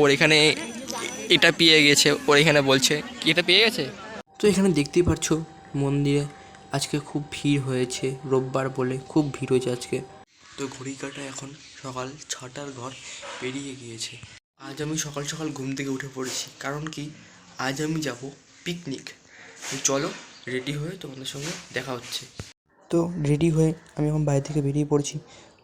ওর এখানে এটা পেয়ে গেছে, ওর এখানে বলছে কি এটা পেয়ে গেছে। তো এখানে দেখতেই পাচ্ছ মন্দিরে আজকে খুব ভিড় হয়েছে, রোববার বলে খুব ভিড় হয়েছে আজকে। তো ঘড়ি কাটা এখন সকাল 6টার ঘর পেরিয়ে গিয়েছে। আজ আমি সকাল সকাল ঘুম থেকে উঠে পড়েছি, কারণ কি আজ আমি যাব পিকনিক। চলো রেডি হয়ে তোমাদের সঙ্গে দেখা হচ্ছে। তো রেডি হয়ে আমি এখন বাড়ি থেকে বেরিয়ে পড়েছি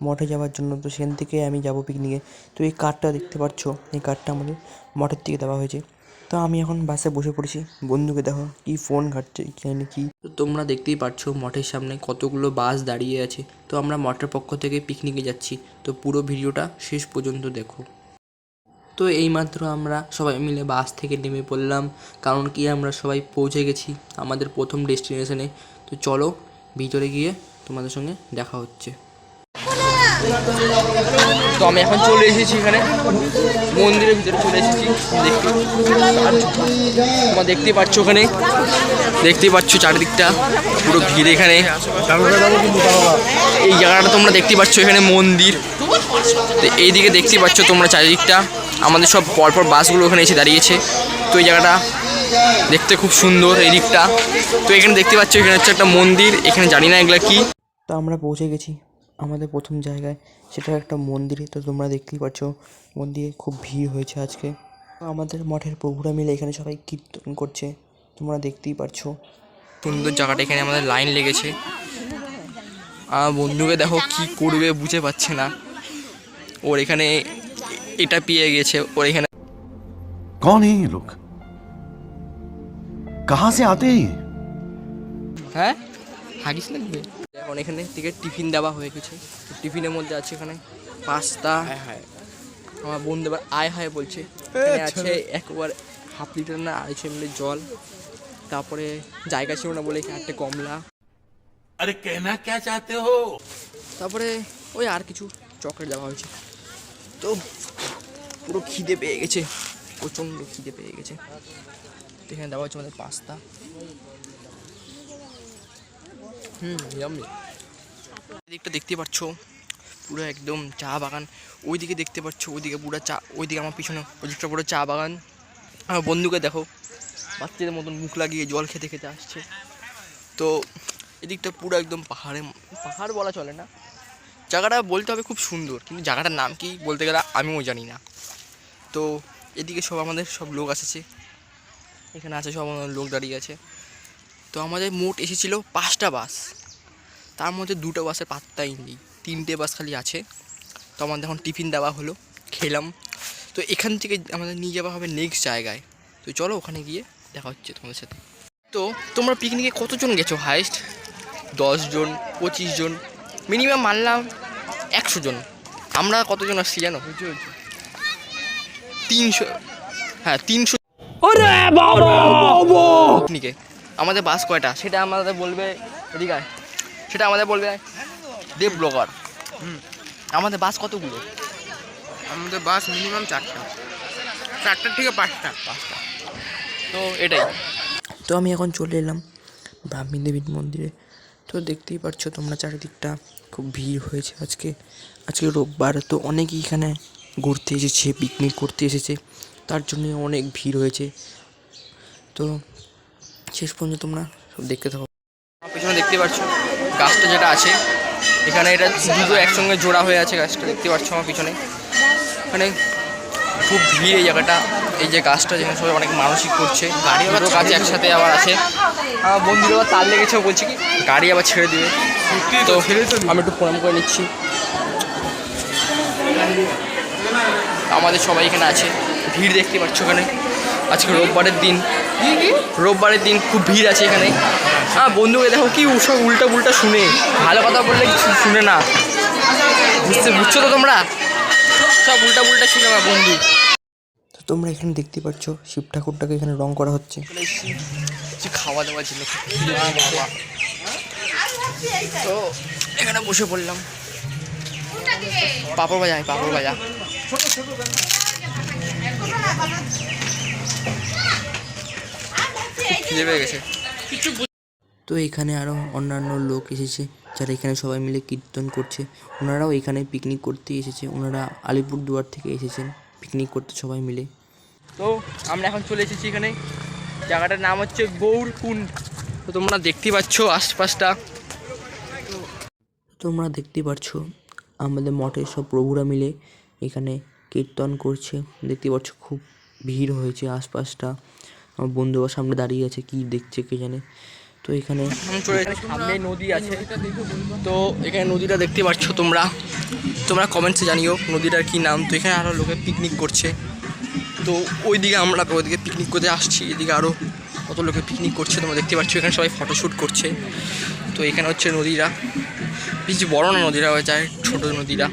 মঠে যাওয়ার জন্য। তো সেখান থেকে আমি যাব পিকনিকে। তো এই কার্ডটা দেখতে পাচ্ছ, এই কার্ডটা আমাদের মঠের থেকে দেওয়া হয়েছে। তো আমি এখন বাসে বসে পড়েছি, বন্ধুকে দেখো কি ফোন ঘাটছে এখানে কি। তো তোমরা দেখতেই পাচ্ছ মঠের সামনে কতগুলো বাস দাঁড়িয়ে আছে। তো আমরা মঠের পক্ষ থেকে পিকনিকে যাচ্ছি। তো পুরো ভিডিওটা শেষ পর্যন্ত দেখো। তো এইমাত্র আমরা সবাই মিলে বাস থেকে নেমে পড়লাম, কারণ কি আমরা সবাই পৌঁছে গেছি আমাদের প্রথম ডেস্টিনেশনে। তো চলো ভিতরে গিয়ে তোমাদের সঙ্গে দেখা হচ্ছে। তো আমি এখন চলে এসেছি এখানে মন্দিরের ভিতরে চলে এসেছি। দেখতে তোমরা দেখতেই পাচ্ছ, ওখানে দেখতেই পাচ্ছ চারিদিকটা পুরো ভিড়। এখানে এই জায়গাটা তোমরা দেখতেই পাচ্ছ, এখানে মন্দির। তো এইদিকে দেখতেই পাচ্ছ তোমরা চারিদিকটা আমাদের সব পরপর বাসগুলো ওখানে এসে দাঁড়িয়েছে। তো এই জায়গাটা দেখতে খুব সুন্দর এই দিকটা। তো এখানে দেখতে পাচ্ছ এখানে হচ্ছে একটা মন্দির, এখানে জানি না এগুলা কি। তো আমরা পৌঁছে গেছি আমাদের প্রথম জায়গায়, সেটা একটা মন্দিরে। তো তোমরা দেখতেই পাচ্ছ মন্দিরে খুব ভিড় হয়েছে আজকে। আমাদের মঠের প্রভুরা মিলে এখানে সবাই কীর্তন করছে, তোমরা দেখতেই পাচ্ছ। সুন্দর জায়গাটা, এখানে আমাদের লাইন লেগেছে। বন্ধুকে দেখো কি করবে বুঝে পাচ্ছে না, ওর এখানে এটা পেয়ে গেছে, ওর এখানে। कौन है ये लोग? कहां से आते हैं ये? হ্যাঁ হাগিস লাগবে। এখন এখানে থেকে টিফিন দেওয়া হয়ে গেছে। টিফিনের মধ্যে আছে এখানে পাস্তা। আমার বন্ধু এবার আয় হায় বলছে। এখানে আছে একবার হাফ লিটার না 250 ml জল। তারপরে জায়গা ছিল না বলে এখানে একটা কমলা। अरे कहना क्या चाहते हो? তারপরে ওই আর কিছু চকলেট দেওয়া হয়েছে। তো পুরো খিদে পেয়ে গেছে, প্রচণ্ড খিদে পেয়ে গেছে। তো এখানে দেওয়া হচ্ছে আমাদের পাস্তা। ইয়াম্মি। এদিকটা দেখতে পাচ্ছ পুরো একদম চা বাগান। ওইদিকে দেখতে পাচ্ছ ওইদিকে পুরো চা, ওইদিকে আমার পিছনে ওইদিকটা পুরো চা বাগান। আমার বন্ধুকে দেখো বাচ্চাদের মতন মুখ লাগিয়ে জল খেতে খেতে আসছে। তো এদিকটা পুরো একদম পাহাড় বলা চলে না, জায়গাটা বলতে হবে খুব সুন্দর, কিন্তু জায়গাটার নাম কি বলতে গেলে আমিও জানি না। তো এদিকে সব আমাদের সব লোক এসেছে, এখানে আছে সব আমাদের লোক দাঁড়িয়ে আছে। তো আমাদের মোট এসেছিলো 5টা বাস, তার মধ্যে 2টো বাসের পাত্তাই নেই, 3টে বাস খালি আছে। তো আমাদের এখন টিফিন দেওয়া হলো, খেলাম। তো এখান থেকে আমাদের নিয়ে যাওয়া হবে নেক্সট জায়গায়। তো চলো ওখানে গিয়ে দেখা হচ্ছে তোমাদের সাথে। তো তোমরা পিকনিকে কতজন গেছো? হাইস্ট 10 জন, 25 জন, মিনিমাম মানলাম 100 জন। আমরা কতজন আসছি জানো? 300। হ্যাঁ 300 পিকনিকে। আমাদের বাস কয়টা সেটা আমাদের বলবে, এদিকে সেটা আমাদের বলবে দেব ব্লগার। আমাদের বাস কতগুলো? আমাদের বাস মিনিমাম 4টার থেকে 5টা। তো এটাই। তো আমি এখন চলে এলাম ব্রাহ্মী দেবীর মন্দিরে। তো দেখতেই পাচ্ছ তোমরা চারিদিকটা খুব ভিড় হয়েছে আজকে রোববার। তো অনেকেই এখানে ঘুরতে এসেছে, পিকনিক করতে এসেছে, তার জন্য অনেক ভিড় হয়েছে। তো শেষ পর্যন্ত তোমরা সব দেখতে থাকো। পিছনে দেখতে পাচ্ছ গাছটা যেটা আছে এখানে, এটা দুটো একসঙ্গে জোড়া হয়ে আছে। গাছটা দেখতে পাচ্ছ আমার পিছনে, এখানে খুব ভিড় এই জায়গাটা। এই যে গাছটা যেখানে সবাই অনেক মানসিক করছে, গাড়ি আবার কাছে একসাথে আবার আছে। আমার বন্ধুর আবার তার লেগেছে, বলছে কি গাড়ি আবার ছেড়ে দিবে। তো আমি একটু প্রণাম করে নিচ্ছি। আমাদের সবাই এখানে আছে, ভিড় দেখতে পাচ্ছ এখানে। আজকে রোববারের দিন খুব ভিড় আছে এখানে। বন্ধুকে দেখো কি সব উল্টা পুল্টা শুনে, ভালো কথা বললে কিছু শুনে না। বুঝছো তো তোমরা, সব উল্টা পুল্টা শুনে আমার বন্ধু। তো তোমরা এখানে দেখতে পাচ্ছ শিব ঠাকুরটাকে এখানে রং করা হচ্ছে। খাওয়া দাওয়ার জন্য তো এখানে বসে পড়লাম। পাপড় ভাজা খিদে পেয়ে গেছে। তো এখানে আরও অন্যান্য লোক এসেছে যারা এখানে সবাই মিলে কীর্তন করছে। ওনারাও এখানে পিকনিক করতে এসেছে, ওনারা আলিপুরদুয়ার থেকে এসেছেন পিকনিক করতে সবাই মিলে। তো আমরা এখন চলে এসেছি এখানে, জায়গাটার নাম হচ্ছে গৌরকুণ্ড। তো তোমরা দেখতে পাচ্ছ আশপাশটা, তোমরা দেখতে পাচ্ছ আমাদের মঠের সব প্রভুরা মিলে এখানে কীর্তন করছে। দেখতে পাচ্ছ খুব ভিড় হয়েছে আশপাশটা। আমার বন্ধুরা সামনে দাঁড়িয়ে আছে, কি দেখছে কে জানে। তো এখানে সামনে নদী আছে, তো এখানে নদীটা দেখতে পাচ্ছ তোমরা কমেন্টসে জানিও নদীটার কি নাম। তো এখানে আরও লোকে পিকনিক করছে, তো ওইদিকে আমরা ওইদিকে পিকনিক করতে আসছি, এদিকে আরও কত লোকে পিকনিক করছে তোমরা দেখতে পাচ্ছ। এখানে সবাই ফটোশ্যুট করছে। তো এখানে হচ্ছে নদীটা, বেশি বড় না নদীটা, হয়ে যায় ছোটো নদীটা।